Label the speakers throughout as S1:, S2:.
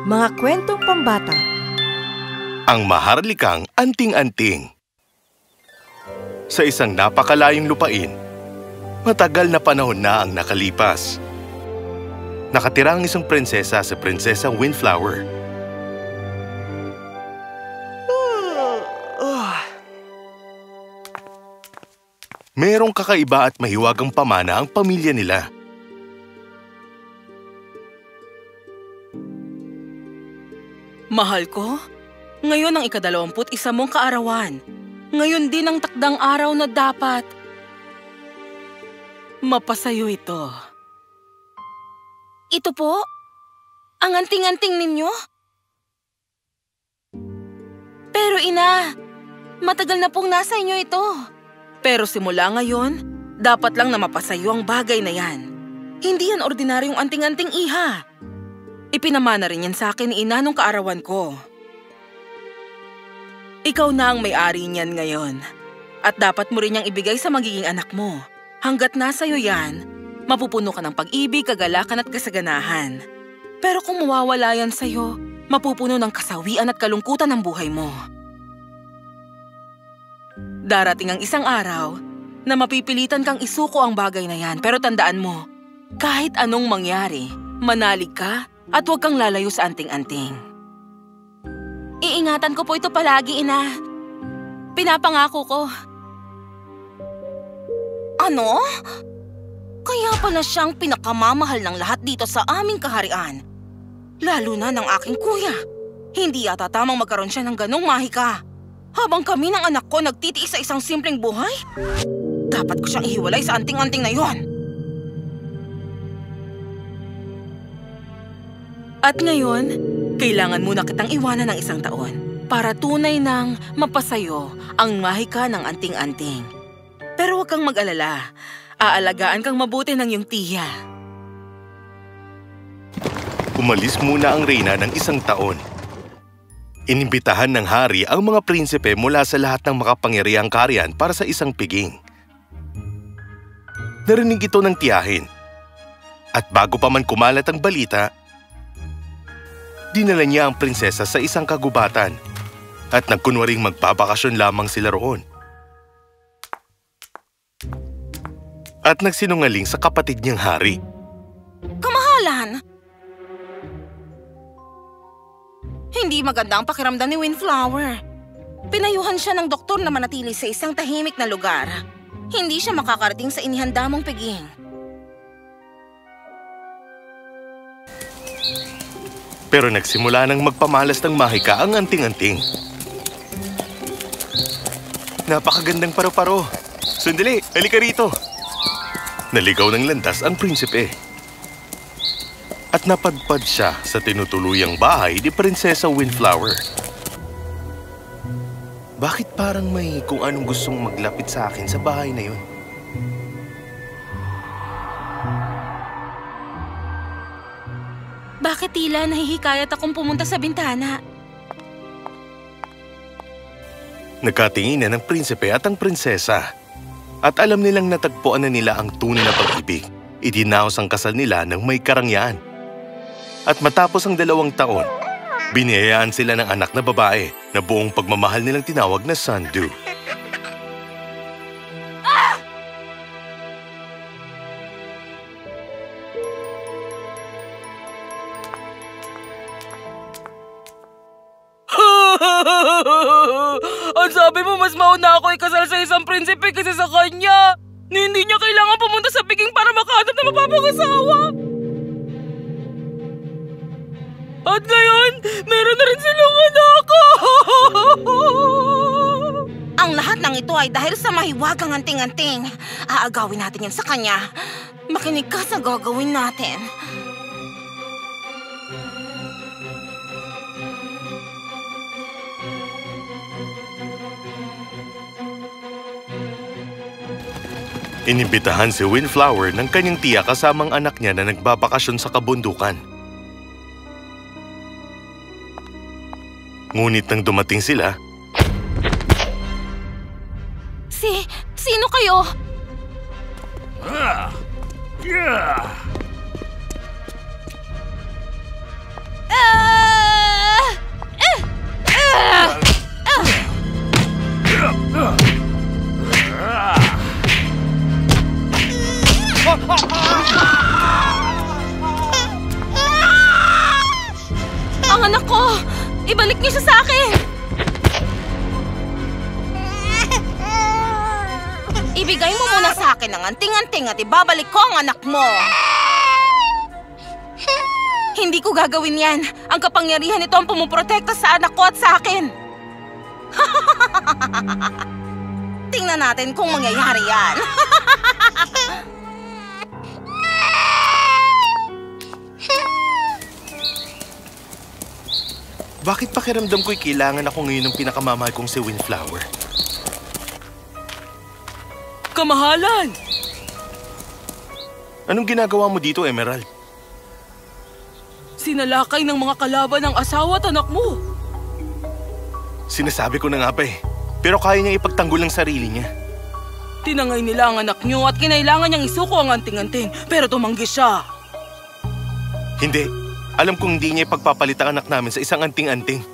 S1: Mga kwentong pambata.
S2: Ang maharlikang anting-anting. Sa isang napakalayong lupain, matagal na panahon na ang nakalipas. Nakatira ang isang prinsesa sa Prinsesang Windflower. Merong kakaiba at mahiwagang pamana ang pamilya nila.
S3: Mahal ko, ngayon ang ika-21 mong kaarawan. Ngayon din ang takdang araw na dapat mapasayo ito.
S4: Ito po? Ang anting-anting ninyo? Pero ina, matagal na pong nasa inyo ito.
S3: Pero simula ngayon, dapat lang na mapasayo ang bagay na yan. Hindi yan ordinaryong anting-anting, iha. Ipinamana rin yan sa akin ni ina nung kaarawan ko. Ikaw na ang may-ari niyan ngayon. At dapat mo rin niyang ibigay sa magiging anak mo. Hanggat nasa'yo yan, mapupuno ka ng pag-ibig, kagalakan at kasaganahan. Pero kung mawawala yan sa'yo, mapupuno ng kasawian at kalungkutan ang buhay mo. Darating ang isang araw na mapipilitan kang isuko ang bagay na yan. Pero tandaan mo, kahit anong mangyari, manalig ka at huwag kang lalayo sa anting-anting.
S4: Iingatan ko po ito palagi, ina. Pinapangako ko. Ano? Kaya pala siyang pinakamamahal ng lahat dito sa aming kaharian. Lalo na ng aking kuya. Hindi yata tamang magkaroon siya ng ganong mahika. Habang kami ng anak ko nagtitiis sa isang simpleng buhay, dapat ko siyang ihiwalay sa anting-anting na yon.
S3: At ngayon, kailangan muna kitang iwanan ng isang taon para tunay nang mapasayo ang mahika ng anting-anting. Pero huwag kang mag-alala, aalagaan kang mabuti ng iyong tiya.
S2: Umalis muna ang reyna ng isang taon. Inimbitahan ng hari ang mga prinsipe mula sa lahat ng makapangyarihang kaharian para sa isang piging. Narinig ito ng tiyahin. At bago pa man kumalat ang balita, dinala niya ang prinsesa sa isang kagubatan at nagkunwaring magbabakasyon lamang sila roon. At nagsinungaling sa kapatid niyang hari.
S4: Kamahalan! Hindi maganda ang pakiramdam ni Windflower. Pinayuhan siya ng doktor na manatili sa isang tahimik na lugar. Hindi siya makakarating sa inihanda mong piging.
S2: Pero nagsimula nang magpamalas ng mahika ang anting-anting. Napakagandang paro-paro. Sandali, halika rito. Naligaw ng landas ang prinsipe. At napadpad siya sa tinutuluyang bahay ni Prinsesa Windflower. Bakit parang may kung anong gustong maglapit sa akin sa bahay na yun?
S4: Bakit tila nahihikayat akong pumunta sa bintana?
S2: Nagkatinginan ng prinsipe at ang prinsesa. At alam nilang natagpuan na nila ang tunay na pag-ibig. Idinaos ang kasal nila ng may karangyaan. At matapos ang 2 taon, biniyayaan sila ng anak na babae na buong pagmamahal nilang tinawag na Sandu.
S3: Ang sabi mo, mas mauna ako ikasal sa isang prinsipe kasi sa kanya. Hindi niya kailangan pumunta sa piging para makahanap na mapapangasawa. At ngayon, meron na rin silang anak.
S4: Ang lahat ng ito ay dahil sa mahiwagang anting-anting. Aagawin natin yan sa kanya. Makinig ka sa gagawin natin.
S2: Inimbitahan si Windflower ng kanyang tiya kasamang anak niya na nagbabakasyon sa kabundukan. Ngunit nang dumating sila,
S4: Sino kayo? Ibalik niyo siya sa akin! Ibigay mo muna sa akin ang anting-anting at ibabalik ko ang anak mo! Hindi ko gagawin yan. Ang kapangyarihan nito ang pumuprotekta sa anak ko at sa akin. Tingnan natin kung mangyayari yan.
S2: Bakit pakiramdam ko'y kailangan ako ngayon ng pinakamamahal kong si Windflower?
S3: Kamahalan!
S2: Anong ginagawa mo dito, Emerald?
S3: Sinalakay ng mga kalaban ng asawa at anak mo.
S2: Sinasabi ko na nga pa eh. Pero kaya niyang ipagtanggol ang sarili niya.
S3: Tinangay nila ang anak niyo at kinailangan niyang isuko ang anting-anting. Pero tumanggi siya.
S2: Hindi. Alam kong hindi niya ipagpapalit ang anak namin sa isang anting-anting.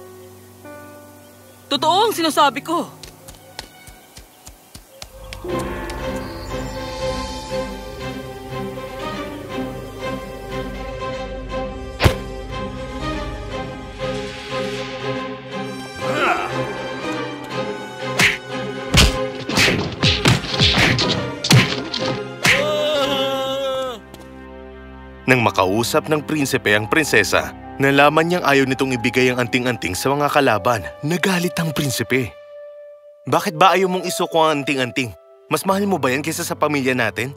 S3: Totoo ang sinasabi ko.
S2: Nang makausap ng prinsipe ang prinsesa, nalaman niyang ayaw nitong ibigay ang anting-anting sa mga kalaban. Nagalit ang prinsipe. Bakit ba ayaw mong isuko ang anting-anting? Mas mahal mo ba yan kaysa sa pamilya natin?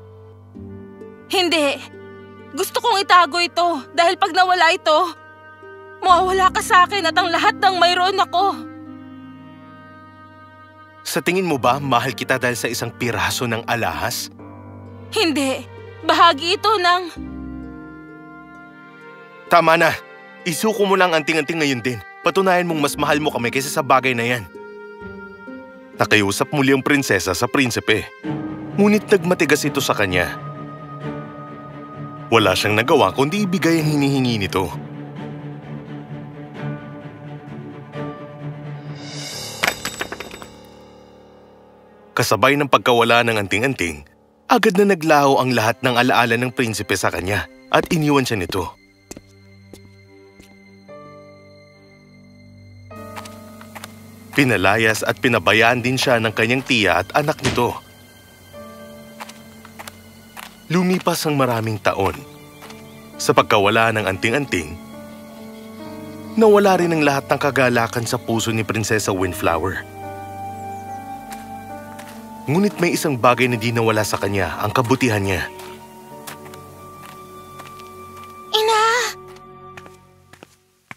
S4: Hindi. Gusto kong itago ito dahil pag nawala ito, mawawala ka sa akin at ang lahat ng mayroon ako.
S2: Sa tingin mo ba mahal kita dahil sa isang piraso ng alahas?
S4: Hindi. Bahagi ito ng...
S2: Tama na. Isuko mo lang anting-anting ngayon din. Patunayan mong mas mahal mo kami kaysa sa bagay na yan. Nakiusap muli ang prinsesa sa prinsipe. Ngunit nagmatigas ito sa kanya. Wala siyang nagawa kundi ibigay ang hinihingi nito. Kasabay ng pagkawala ng anting-anting, agad na naglaho ang lahat ng alaala ng prinsipe sa kanya at iniwan siya nito. Pinalayas at pinabayaan din siya ng kanyang tiya at anak nito. Lumipas ang maraming taon. Sa pagkawala ng anting-anting, nawala rin ang lahat ng kagalakan sa puso ni Prinsesa Windflower. Ngunit may isang bagay na di nawala sa kanya, ang kabutihan niya.
S4: Ina!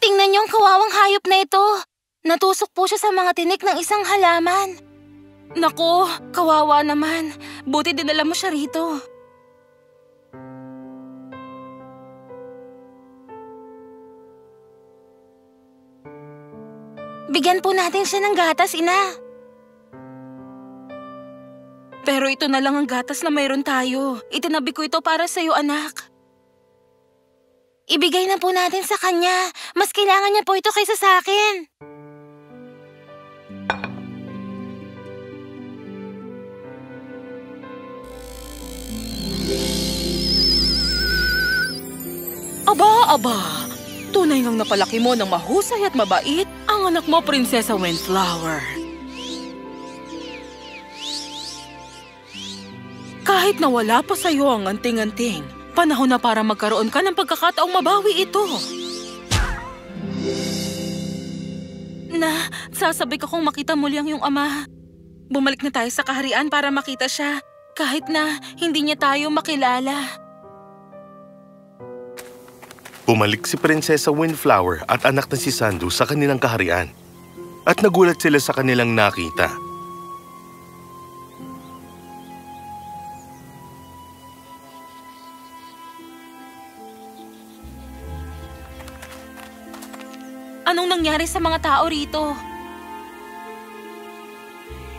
S4: Tingnan niyo ang kawawang hayop na ito. Natusok po siya sa mga tinik ng isang halaman. Naku, kawawa naman. Buti dinala mo siya rito. Bigyan po natin siya ng gatas, Ina.
S3: Pero ito na lang ang gatas na mayroon tayo.
S4: Itinabi ko ito para sa'yo, anak. Ibigay na po natin sa kanya. Mas kailangan niya po ito kaysa sa akin.
S3: Aba! Tunay ngang napalaki mo ng mahusay at mabait ang anak mo, Prinsesa Windflower. Kahit na wala pa sa'yo ang anting-anting, panahon na para magkaroon ka ng pagkakataong mabawi ito.
S4: Sasabik akong makita muli ang iyong ama. Bumalik na tayo sa kaharian para makita siya, kahit na hindi niya tayo makilala.
S2: Bumalik si Prinsesa Windflower at anak na si Sandu sa kanilang kaharian. At nagulat sila sa kanilang nakita.
S4: Anong nangyari sa mga tao rito?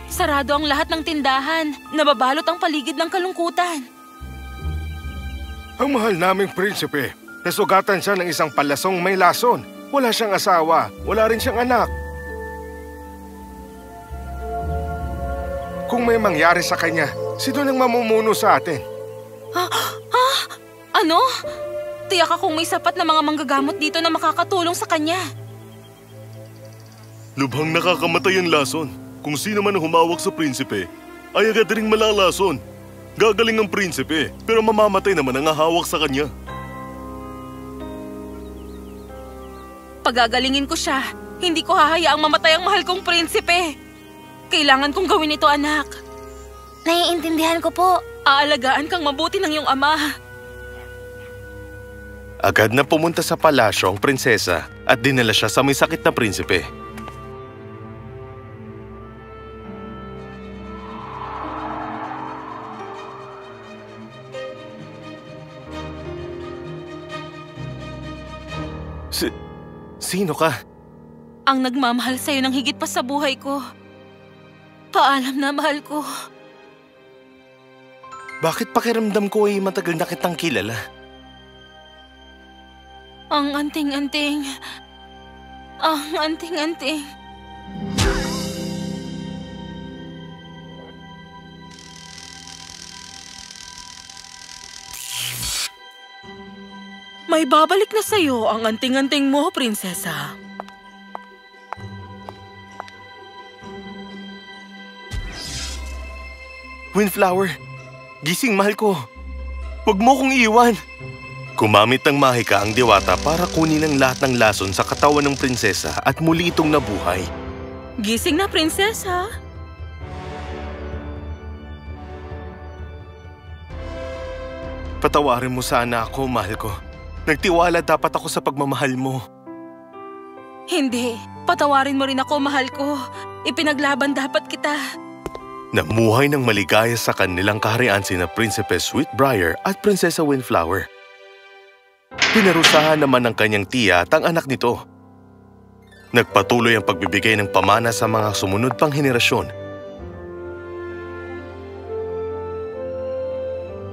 S4: Sarado ang lahat ng tindahan. Nababalot ang paligid ng kalungkutan.
S1: Ang mahal naming prinsipe. Nasugatan siya ng isang palasong may lason. Wala siyang asawa. Wala rin siyang anak. Kung may mangyari sa kanya, sino nang mamumuno sa atin?
S4: Ano? Tiyak akong may sapat na mga manggagamot dito na makakatulong sa kanya.
S2: Lubhang nakakamatay ang lason. Kung sino man ang humawak sa prinsipe, ay agad ring malalason. Gagaling ang prinsipe, pero mamamatay naman ang hahawak sa kanya.
S3: Pagagalingin ko siya. Hindi ko hahayaang mamatay ang mahal kong prinsipe. Kailangan kong gawin ito, anak.
S4: Naiintindihan ko po.
S3: Aalagaan kang mabuti ng iyong ama.
S2: Agad na pumunta sa palasyo ang prinsesa at dinala siya sa may sakit na prinsipe. Sino ka?
S3: Ang nagmamahal sa'yo ng higit pa sa buhay ko. Paalam na, mahal ko.
S2: Bakit pakiramdam ko ay matagal na kitang kilala?
S3: Ang anting-anting. Ang anting-anting. May babalik na sa'yo ang anting-anting mo, prinsesa.
S2: Windflower, gising mahal ko. Huwag mo kong iwan. Gumamit ng mahika ang diwata para kunin ang lahat ng lason sa katawan ng prinsesa at muli itong nabuhay.
S3: Gising na, prinsesa.
S2: Patawarin mo sana ako, mahal ko. Nagtiwala dapat ako sa pagmamahal mo.
S3: Hindi. Patawarin mo rin ako, mahal ko. Ipinaglaban dapat kita.
S2: Namuhay ng maligaya sa kanilang kaharian sina Prinsipe Sweetbriar at Prinsesa Windflower. Pinarusahan naman ng kanyang tiya at ang anak nito. Nagpatuloy ang pagbibigay ng pamana sa mga sumunod pang henerasyon.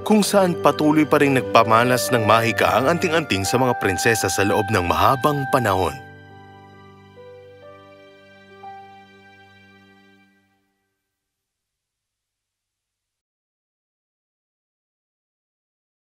S2: Kung saan patuloy pa rin nagpamalas ng mahika ang anting-anting sa mga prinsesa sa loob ng mahabang panahon.